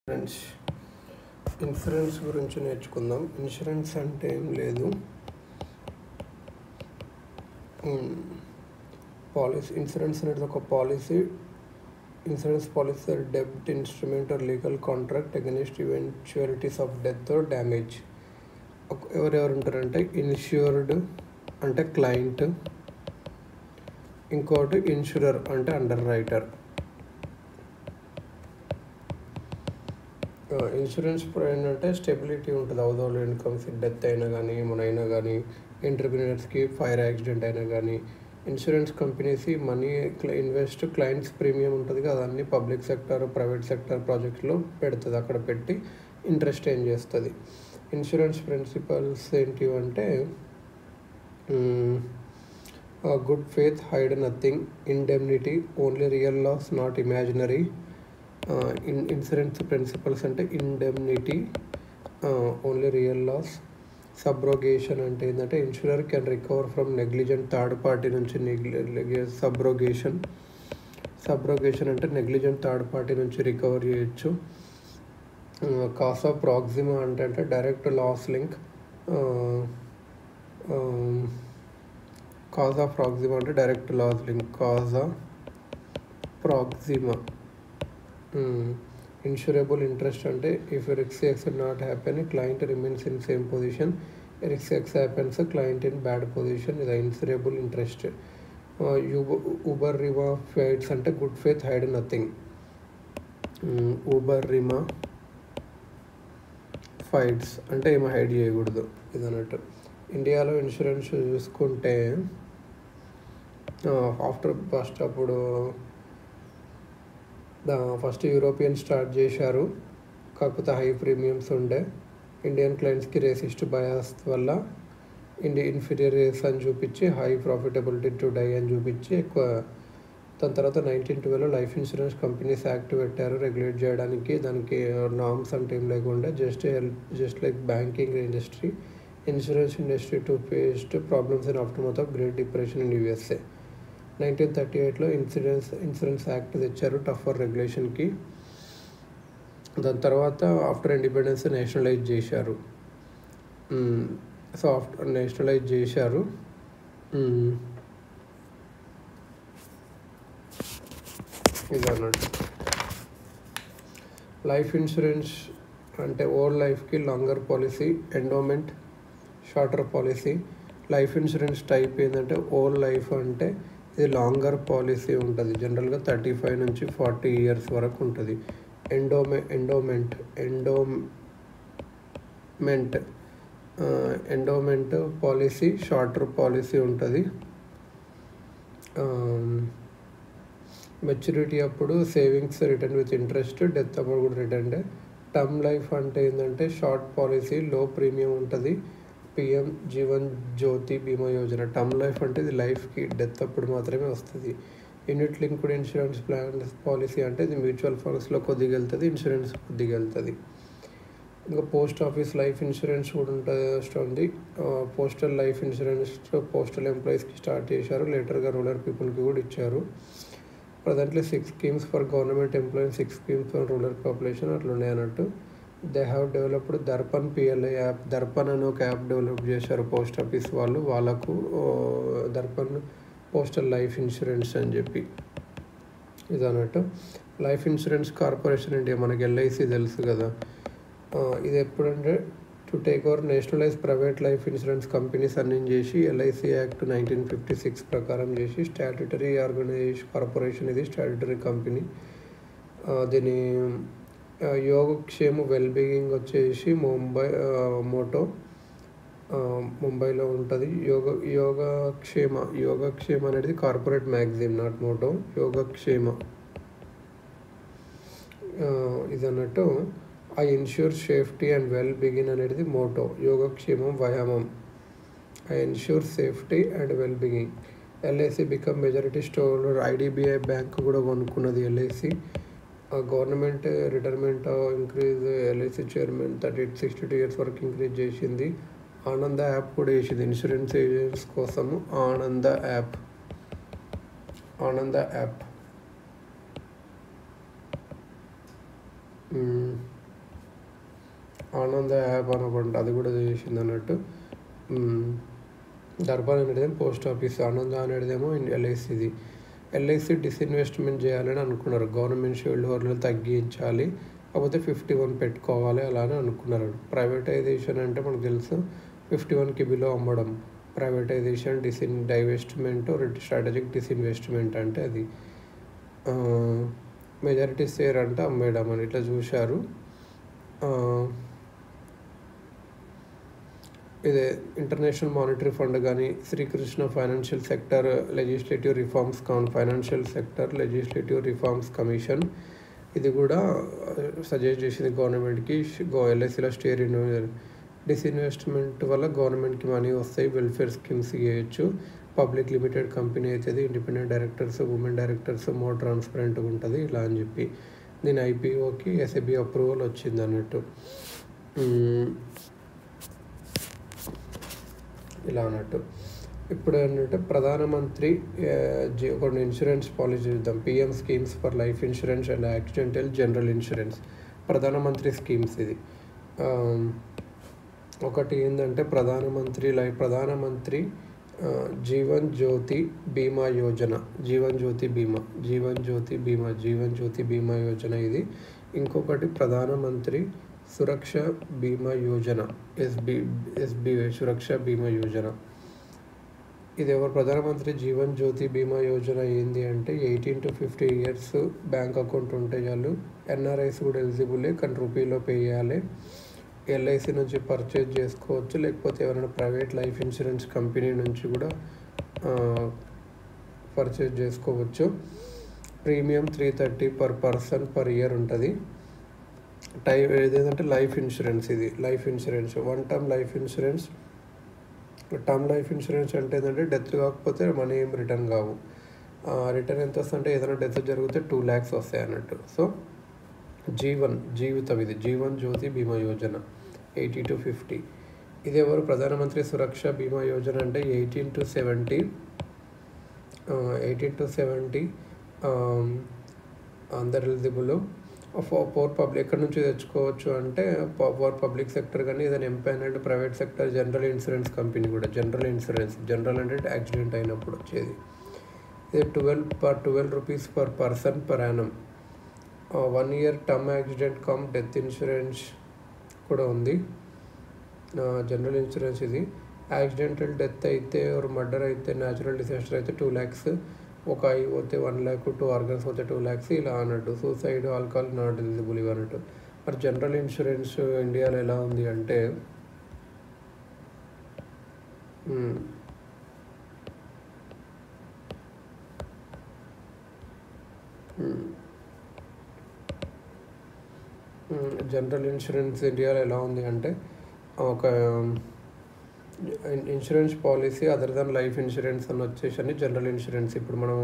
Friends, insurance గురించి నేర్చుకుందాం. Insurance అంటే ఏం లేదు, పాలసీ. ఇన్సూరెన్స్ అనేది ఒక పాలసీ. ఇన్సూరెన్స్ పాలసీ డెబ్ట్ instrument or legal contract against eventualities of death or damage. ఎవరెవరు ఉంటారంటే ఇన్ష్యూర్డ్ అంటే క్లయింట్, ఇంకోటి ఇన్సూరర్ అంటే అండర్ రైటర్. ఇన్సూరెన్స్ ఏంటంటే స్టెబిలిటీ ఉంటుంది. అవుదోళ్ళు ఇన్కమ్స్ డెత్ అయినా కానీ ఏమైనా కానీ, ఎంటర్ప్రినర్స్కి ఫైర్ యాక్సిడెంట్ అయినా కానీ, insurance companies money invest clients premium ఉంటుంది కదా, అన్ని పబ్లిక్ సెక్టర్ ప్రైవేట్ సెక్టర్ ప్రాజెక్ట్స్లో పెడుతుంది. అక్కడ పెట్టి ఇంట్రెస్ట్ ఏం చేస్తుంది. ఇన్సూరెన్స్ ప్రిన్సిపల్స్ ఏంటివంటే good faith, hide nothing, indemnity, only real loss not imaginary. Insurance principles అంటే indemnity, only real loss. Subrogation అంటే ఏంటంటే insurer can recover from negligent third party నుంచి. సబ్రోగేషన్ అంటే నెగ్లిజెంట్ థర్డ్ పార్టీ నుంచి recover చేయొచ్చు. Causa proxima అంటే direct loss link. Causa proxima అంటే direct loss link. Causa proxima. Insurable interest అంటే if risk X not happen, client remains in same position. Risk X happens, client in bad position. ఇది insurable interest. Uberrima fides అంటే good faith, hide nothing. Uberrima fides అంటే ఏమో hide చేయకూడదు ఇది అన్నట్టు. ఇండియాలో insurance చూసుకుంటే first European start చేశారు. కాకపోతే హై ప్రీమియమ్స్ ఉండే. ఇండియన్ క్లయింట్స్కి రేసిస్ట్ బయాస్ వల్ల ఇన్ఫీరియర్ రేస్ అని చూపించి హై ప్రాఫిటబిలిటీ టు డై అని చూపించి ఎక్కువ. దాని తర్వాత 1912 లైఫ్ ఇన్సూరెన్స్ కంపెనీస్ యాక్ట్ పెట్టారు రెగ్యులేట్ చేయడానికి. దానికి నామ్స్ అంటే ఏం లేకుండా just like banking industry, insurance industry too faced problems in aftermath of great depression in USA. 1938లో ఇన్సూరెన్స్ యాక్ట్ తెచ్చారు టఫర్ రెగ్యులేషన్కి. దాని తర్వాత ఆఫ్టర్ ఇండిపెండెన్స్ నేషనలైజ్ చేశారు. ఇది అన్నట్టు. లైఫ్ ఇన్సూరెన్స్ అంటే ఓల్డ్ లైఫ్కి longer policy, endowment shorter policy. Life insurance type ఏంటంటే ఓల్డ్ లైఫ్ అంటే ఇది లాంగర్ పాలసీ ఉంటుంది. జనరల్గా 35 నుంచి 40 ఇయర్స్ వరకు ఉంటుంది. ఎండోమెంట్ పాలసీ షార్టర్ పాలసీ ఉంటుంది. మెచ్యూరిటీ అప్పుడు savings return with interest, death అప్పుడు కూడా రిటర్న్. టర్మ్ లైఫ్ అంటే ఏంటంటే షార్ట్ పాలసీ, లో ప్రీమియం ఉంటుంది. PM జీవన్ జ్యోతి బీమా యోజన. టర్మ్ లైఫ్ అంటే ఇది లైఫ్కి, డెత్ అప్పుడు మాత్రమే వస్తుంది. Unit linked insurance plan policy అంటే ఇది మ్యూచువల్ ఫండ్స్లో కొద్దిగా వెళ్తుంది, ఇన్సూరెన్స్ కొద్దిగా వెళ్తుంది. ఇంకా పోస్ట్ ఆఫీస్ లైఫ్ ఇన్సూరెన్స్ కూడా ఉంటుంది. పోస్టల్ లైఫ్ ఇన్సూరెన్స్ పోస్టల్ ఎంప్లాయీస్కి స్టార్ట్ చేశారు. లేటర్గా రూరల్ పీపుల్కి కూడా ఇచ్చారు. Presently 6 schemes for government employees, 6 schemes for rural population అట్లా ఉన్నాయి అన్నట్టు. They have developed Darpan PLI app. Darpan అని ఒక యాప్ డెవలప్ చేశారు పోస్ట్ ఆఫీస్ వాళ్ళు. వాళ్ళకు దర్పణ్ పోస్టల్ లైఫ్ ఇన్సూరెన్స్ అని చెప్పి ఇది అన్నట్టు. లైఫ్ ఇన్సూరెన్స్ కార్పొరేషన్ ఇండియా, మనకి LIC తెలుసు కదా. ఇది ఎప్పుడంటే to take over nationalise private life insurance companies అన్ని చేసి LIC యాక్ట్ 1956 ప్రకారం చేసి స్టాట్యుటరీ ఆర్గనైజేషన్ కార్పొరేషన్. ఇది స్టాట్యుటరీ కంపెనీ. దీని యోగక్షేమ వెల్బీయింగ్ వచ్చేసి ముంబైలో ఉంటుంది. యోగక్షేమ అనేది కార్పొరేట్ మ్యాగజైన్, నాట్ మోటో. యోగక్షేమ ఇది అన్నట్టు. I ensure safety and well begging అనేది మోటో. యోగక్షేమం వ్యాయామం. I ensure safety and well begging. LIC become majority store. IDBI bank కూడా కొనుక్కున్నది LIC. Government retirement increase. LIC chairman 62 years వరకు ఇంక్రీజ్ చేసింది. ఆనంద app కూడా చేసింది ఇన్సూరెన్స్ ఏజెంట్స్ కోసము. ఆనంద యాప్ ఆనంద యాప్ అనుకుంటా, అది కూడా చేసింది అన్నట్టు. దర్బార్ అనేటిదేమో పోస్ట్ ఆఫీస్, ఆనంద అనేటిదేమో ఎల్ఐసిది. ఎల్ఐసి డిస్ఇన్వెస్ట్మెంట్ చేయాలని అనుకున్నారు, గవర్నమెంట్ షేర్ హోల్డర్లు తగ్గించాలి, కాకపోతే 51 పెట్టుకోవాలి అలానే అనుకున్నారు. ప్రైవేటైజేషన్ అంటే మనకు తెలుసు 51కి బిలో అమ్మడం. ప్రైవేటైజేషన్, డైవెస్ట్మెంట్, స్ట్రాటజిక్ డిస్ఇన్వెస్ట్మెంట్ అంటే అది. మెజారిటీ షేర్ అంటే అమ్మేయడం అని ఇట్లా చూశారు. ఇదే ఇంటర్నేషనల్ మానిటరీ ఫండ్ కానీ, Srikrishna Financial Sector Legislative Reforms Commission ఇది కూడా సజెస్ట్ చేసింది గవర్నమెంట్కి, ఎల్ఐసిలో షేర్ డిస్ఇన్వెస్ట్మెంట్ వల్ల గవర్నమెంట్కి మనీ వస్తాయి, వెల్ఫేర్ స్కీమ్స్ చేయొచ్చు, పబ్లిక్ లిమిటెడ్ కంపెనీ అవుతుంది, independent directors, women directors, more ట్రాన్స్పరెంట్గా ఉంటుంది ఇలా అని చెప్పి. దీని ఐపీఓకి ఎస్ఎబీ అప్రూవల్ వచ్చింది అన్నట్టు. ఇలా అన్నట్టు. ఇప్పుడు ఏంటంటే ప్రధానమంత్రి కొన్ని ఇన్సూరెన్స్ పాలసీ చూద్దాం. PM schemes for life insurance and accidental general insurance. ప్రధానమంత్రి స్కీమ్స్ ఇది. ఒకటి ఏంటంటే ప్రధానమంత్రి జీవన్ జ్యోతి బీమా యోజన, జీవన్ జ్యోతి బీమా యోజన ఇది. ఇంకొకటి ప్రధానమంత్రి సురక్ష బీమా యోజన, ఎస్బీఐ సురక్ష బీమా యోజన. ఇది ఎవరు? ప్రధానమంత్రి జీవన్ జ్యోతి బీమా యోజన ఏంది అంటే 18 to 50 years బ్యాంక్ అకౌంట్ ఉంటే చాలు. ఎన్ఆర్ఐస్ కూడా ఎలిజిబులే, కానీ రూపీలో పే చేయాలి. ఎల్ఐసి నుంచి పర్చేజ్ చేసుకోవచ్చు, లేకపోతే ఎవరైనా ప్రైవేట్ లైఫ్ ఇన్సూరెన్స్ కంపెనీ నుంచి కూడా పర్చేజ్ చేసుకోవచ్చు. Premium 330 per person per year ఉంటుంది. ఏదేంటంటే లైఫ్ ఇన్సూరెన్స్, ఇది life insurance, one term life insurance. Term life insurance అంటే ఏంటంటే డెత్ కాకపోతే మనీ ఏం రిటర్న్ కావు. రిటర్న్ ఎంత వస్తుందంటే ఏదైనా డెత్ జరిగితే 2 lakhs వస్తాయి అన్నట్టు. సో జీవితం ఇది జీవన్ జ్యోతి బీమా యోజన 80 to 50. ఇది ఎవరు? ప్రధానమంత్రి సురక్ష బీమా యోజన అంటే 18 to 70 అందరు ఎలిజిబుల్. పవర్ పబ్లిక్ ఎక్కడి నుంచి తెచ్చుకోవచ్చు అంటే పవర్ పబ్లిక్ సెక్టర్ కానీ ఏదైనా empanelled private sector general insurance company కూడా. జనరల్ అంటే యాక్సిడెంట్ అయినప్పుడు వచ్చేది. ఇది 12 rupees per person per annum. 1 year term accident come death insurance కూడా ఉంది. జనరల్ ఇన్సూరెన్స్ ఇది. యాక్సిడెంటల్ డెత్ అయితే, మర్డర్ అయితే, న్యాచురల్ డిసాస్టర్ అయితే 2 lakhs, ఒక ఐ పోతే 1 lakh, 2 organs పోతే 2 lakhs ఇలా అన్నట్టు. సూసైడ్, ఆల్కహాల్ నాట్ ఎలిజిబుల్ ఇవన్నట్టు. మరి జనరల్ ఇన్సూరెన్స్ ఇండియాలో ఎలా ఉంది అంటే ఒక insurance policy other than life insurance అని వచ్చేసి జనరల్ ఇన్సూరెన్స్. ఇప్పుడు మనం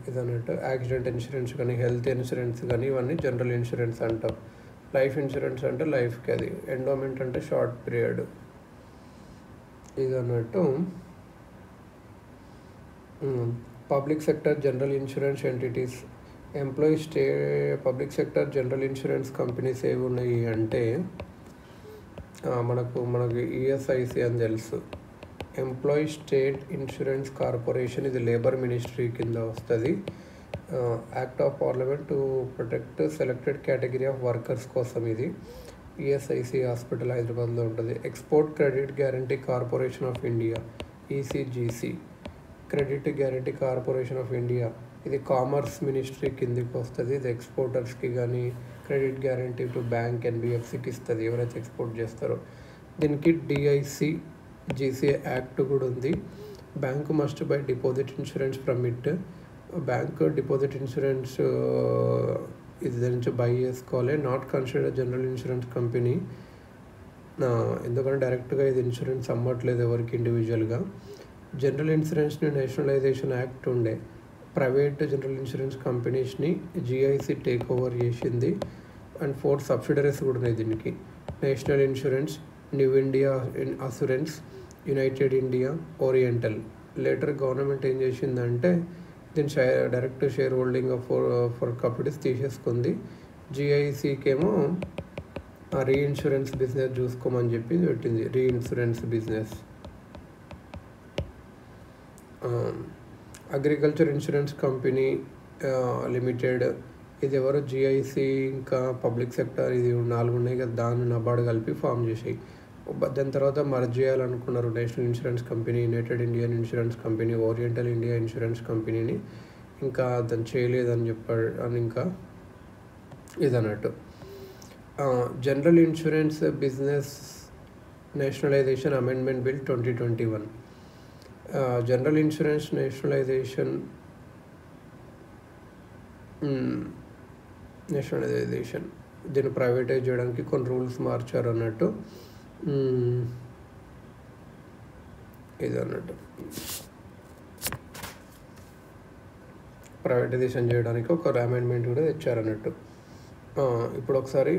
ఇదన్నట్టు యాక్సిడెంట్ ఇన్సూరెన్స్ కానీ, హెల్త్ ఇన్సూరెన్స్ కానీ ఇవన్నీ జనరల్ ఇన్సూరెన్స్ అంటాం. లైఫ్ ఇన్సూరెన్స్ అంటే లైఫ్కి, అది ఎండోమెంట్ అంటే షార్ట్ పీరియడ్ ఇది అన్నట్టు. Public sector general insurance entities, employees public sector general insurance companies ఏవి ఉన్నాయి అంటే మనకు ఈఎస్ఐసి అని తెలుసు. ఎంప్లాయీ స్టేట్ ఇన్సూరెన్స్ కార్పొరేషన్, ఇది లేబర్ మినిస్ట్రీ కింద వస్తుంది. Act of parliament to protect selected category of workers కోసం ఇది. ఈఎస్ఐసి హాస్పిటల్ హైదరాబాద్లో ఉంటుంది. Export credit guarantee corporation of India, ECGC. Credit guarantee corporation of India ఇది కామర్స్ మినిస్ట్రీ కిందికి వస్తుంది. ఇది ఎక్స్పోర్టర్స్కి కానీ క్రెడిట్ గ్యారంటీ టు బ్యాంక్, ఎన్బిఎఫ్సికి ఇస్తుంది ఎవరైతే ఎక్స్పోర్ట్ చేస్తారో. దీనికి డిఐసిజిసి యాక్ట్ కూడా ఉంది. Bank must by deposit insurance from it. Bank deposit insurance ఇది దాని నుంచి బై చేసుకోవాలి. Not consider general insurance company, ఎందుకంటే డైరెక్ట్గా ఇది ఇన్సూరెన్స్ అమ్మట్లేదు ఎవరికి ఇండివిజువల్గా. జనరల్ ఇన్సూరెన్స్ని నేషనలైజేషన్ యాక్ట్ ఉండే, ప్రైవేట్ జనరల్ ఇన్సూరెన్స్ కంపెనీస్ని జిఐసి టేక్ ఓవర్ చేసింది. అండ్ 4 subsidiaries కూడా ఉన్నాయి దీనికి. National insurance, new India assurance, united India, oriental. Later government ఏం చేసిందంటే దీని direct shareholding for companies తీసేసుకుంది. జిఐసికి ఏమో రీఇన్సూరెన్స్ బిజినెస్ చూసుకోమని చెప్పి పెట్టింది. Reinsurance business. Agriculture insurance company limited, ఇది ఎవరు జిఐసి ఇంకా పబ్లిక్ సెక్టర్, ఇది 4 ఉన్నాయి కదా, దాన్ని నబార్డు కలిపి ఫామ్ చేసాయి. దాని తర్వాత మర్జ్ చేయాలనుకున్నారు national insurance company, united Indian insurance company, oriental India insurance కంపెనీని. ఇంకా దాన్ని చేయలేదని చెప్పాడు అని. ఇంకా ఇదన్నట్టు general insurance business nationalization amendment bill 2021. General insurance nationalization దీన్ని ప్రైవేటైజ్ చేయడానికి కొన్ని రూల్స్ మార్చారు అన్నట్టు. ఇది అన్నట్టు ప్రైవేటైజేషన్ చేయడానికి ఒక అమెండ్మెంట్ కూడా తెచ్చారన్నట్టు. ఇప్పుడు ఒకసారి